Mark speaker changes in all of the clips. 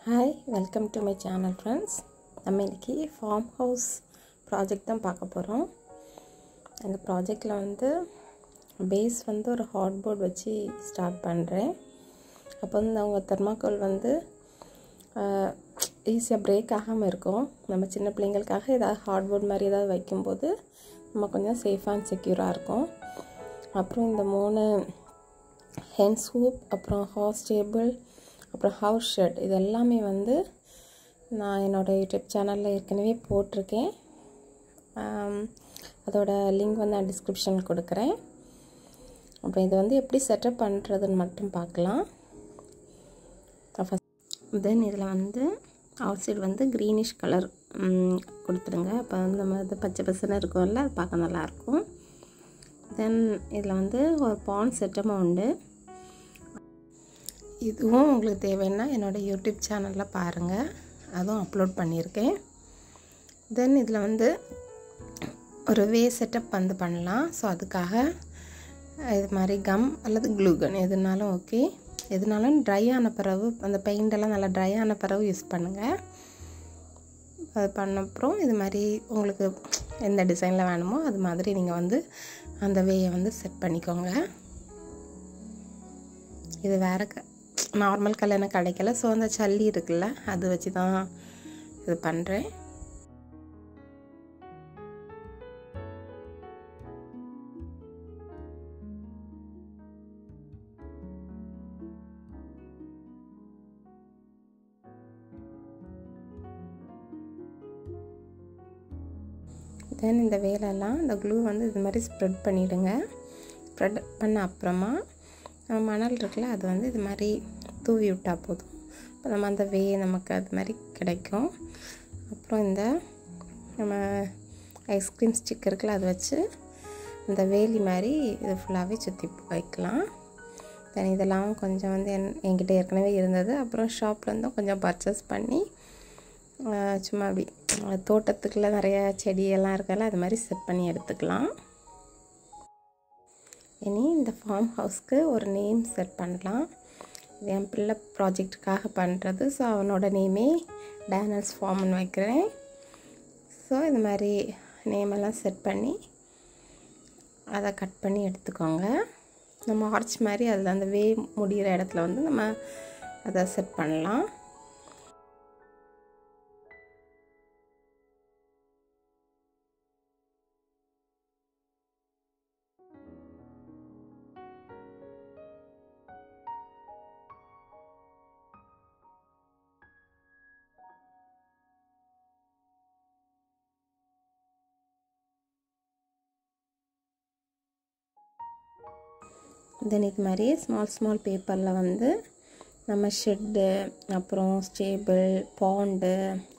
Speaker 1: Hi, welcome to my channel friends. நம்ம இன்றைக்கி farm house project தான் பார்க்க போகிறோம். அந்த ப்ராஜெக்டில் பேஸ் ஒரு ஹார்ட்போர்ட் வச்சு ஸ்டார்ட் பண்ணுறேன். அப்போ அவங்க தெர்மாக்கோல் ஈஸியாக பிரேக் ஆகாமல் இருக்கும். நம்ம சின்ன பிள்ளைங்களுக்காக ஏதாவது ஹார்ட்போர்ட் மாதிரி ஏதாவது வைக்கும்போது நம்ம கொஞ்சம் சேஃபாக அண்ட் செக்யூராக இருக்கும். அப்புறம் இந்த 3 ஹென் சூப், அப்புறம் ஹார்ஸ் டேபிள், அப்புறம் ஹவுஸ் ஷெட், இது எல்லாமே நான் என்னோடய யூடியூப் சேனலில் ஏற்கனவே போட்டிருக்கேன். அதோட லிங்க் நான் டிஸ்கிரிப்ஷனில் கொடுக்குறேன். அப்புறம் இது எப்படி செட்டப் பண்ணுறதுன்னு மட்டும் பார்க்கலாம். தென் இதில் அவுட் சைடு க்ரீனிஷ் கலர் கொடுத்துருங்க. அப்போ நம்ம பச்சை பசன்னு இருக்கும்ல, அது பார்க்க நல்லாயிருக்கும். தென் இதில் ஒரு பாண்ட் செட்டமும் உண்டு. இதுவும் உங்களுக்கு தேவைன்னா என்னோடய யூடியூப் சேனலில் பாருங்கள், அதுவும் அப்லோட் பண்ணியிருக்கேன். தென் இதில் ஒரு வே செட்டப் பண்ணலாம். ஸோ அதுக்காக இது மாதிரி கம் அல்லது க்ளூகன் எதுனாலும் ஓகே. எதுனாலும் ட்ரை ஆன பிறகு, அந்த பெயிண்டெல்லாம் நல்லா ட்ரை ஆன பிறகு யூஸ் பண்ணுங்கள். அது பண்ண அப்புறம் இது மாதிரி உங்களுக்கு எந்த டிசைனில் வேணுமோ அது மாதிரி நீங்கள் அந்த வேயை செட் பண்ணிக்கோங்க. இது வேறு நார்மல் கலர் எனக்கு கிடைக்கல. ஸோ அந்த சல்லி இருக்குல்ல, அது வச்சு தான் இது பண்ணுறேன். தென் இந்த வேலையெல்லாம் இந்த க்ளூ இது மாதிரி ஸ்ப்ரெட் பண்ணிவிடுங்க. ஸ்ப்ரெட் பண்ண அப்புறமா மணல் இருக்குல்ல, அது இது மாதிரி தூவி விட்டால் போதும். இப்போ நம்ம அந்த நமக்கு அது மாதிரி கிடைக்கும். அப்புறம் இந்த நம்ம ஐஸ்கிரீம் ஸ்டிக் இருக்குல்ல, அதை வச்சு இந்த வேலி மாதிரி இது ஃபுல்லாகவே சுற்றி வைக்கலாம். தென் இதெல்லாம் கொஞ்சம் என்கிட்ட ஏற்கனவே இருந்தது. அப்புறம் ஷாப்லேருந்தும் கொஞ்சம் பர்ச்சேஸ் பண்ணி சும்மா அப்படி தோட்டத்துக்குள்ளே நிறைய செடியெல்லாம் இருக்கல, அது மாதிரி செட் பண்ணி எடுத்துக்கலாம். இனி இந்த ஃபார்ம் ஹவுஸ்க்கு ஒரு நேம் செட் பண்ணலாம். இது என் பிள்ளை ப்ராஜெக்டுக்காக பண்ணுறது. ஸோ அவனோட நேமே டேனல்ஸ் ஃபார்ம்னு வைக்கிறேன். ஸோ இது மாதிரி நேமெல்லாம் செட் பண்ணி அதை கட் பண்ணி எடுத்துக்கோங்க. நம்ம ஆர்ச் மாதிரி அதில் அந்த வே முடிகிற இடத்துல நம்ம அதை செட் பண்ணலாம். தென் இது மாதிரி ஸ்மால் பேப்பரில் நம்ம ஷெட்டு, அப்புறம் ஸ்டேபிள், பாண்டு,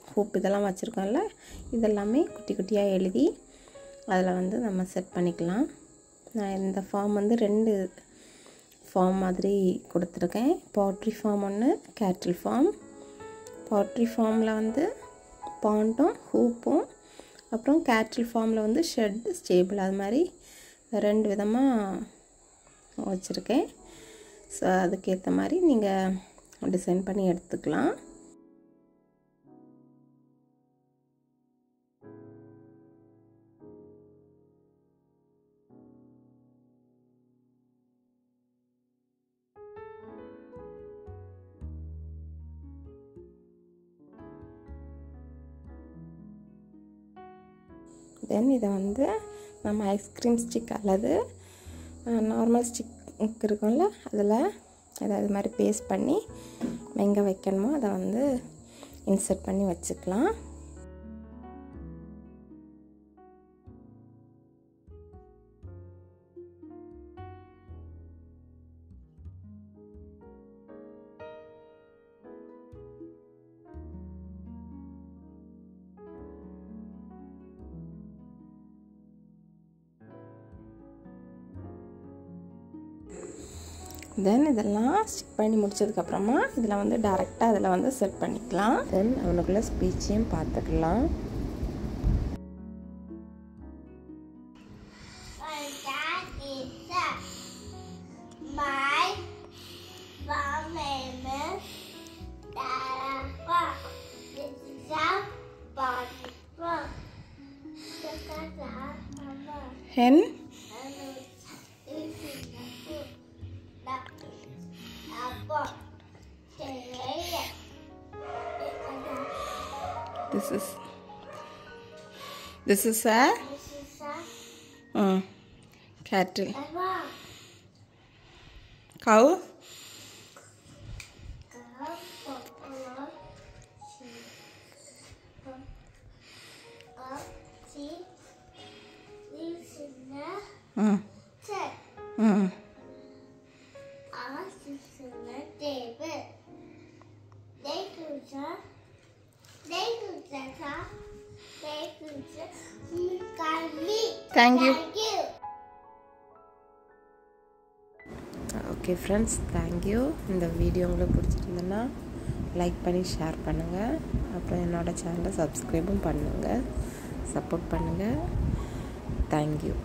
Speaker 1: ஹூப் இதெல்லாம் வச்சுருக்கோம்ல, இதெல்லாமே குட்டி குட்டியாக எழுதி அதில் நம்ம செட் பண்ணிக்கலாம். நான் இந்த ஃபார்ம் 2 ஃபார்ம் மாதிரி கொடுத்துருக்கேன். பாட்ரி ஃபார்ம் ஒன்று, கேட்டில் ஃபார்ம். பாட்ரி ஃபார்மில் பாண்டும் ஹூப்பும், அப்புறம் கேட்டில் ஃபார்மில் ஷெட், ஸ்டேபிள், அது மாதிரி 2 விதமாக வச்சுருக்கேன். ஸோ அதுக்கேற்ற மாதிரி நீங்கள் டிசைன் பண்ணி எடுத்துக்கலாம். தென் இதை நம்ம ஐஸ்கிரீம் ஸ்டிக் அல்லது நார்மல் ஸ்டிக் இருக்கும்ல, அதில் ஏதாவது மாதிரி பேஸ்ட் பண்ணி எங்கே வைக்கணுமோ அதை இன்சர்ட் பண்ணி வச்சுக்கலாம். தென் இதெல்லாம் ஸ்டிக் பண்ணி முடிச்சதுக்கப்புறமா இதில் டைரெக்டாக அதில் செட் பண்ணிக்கலாம். தென் அவனுக்குள்ள ஸ்பீச்சையும் பார்த்துக்கலாம். My mom name is Dada. hen. This is a cattle. Cow. Thank you. Okay friends, thank you. இந்த வீடியோ உங்களுக்கு பிடிச்சிருந்ததுன்னா லைக் பண்ணி ஷேர் பண்ணுங்கள். அப்புறம் என்னோட சேனலை சப்ஸ்கிரைபும் பண்ணுங்கள், சப்போர்ட் பண்ணுங்கள். தேங்க்யூ.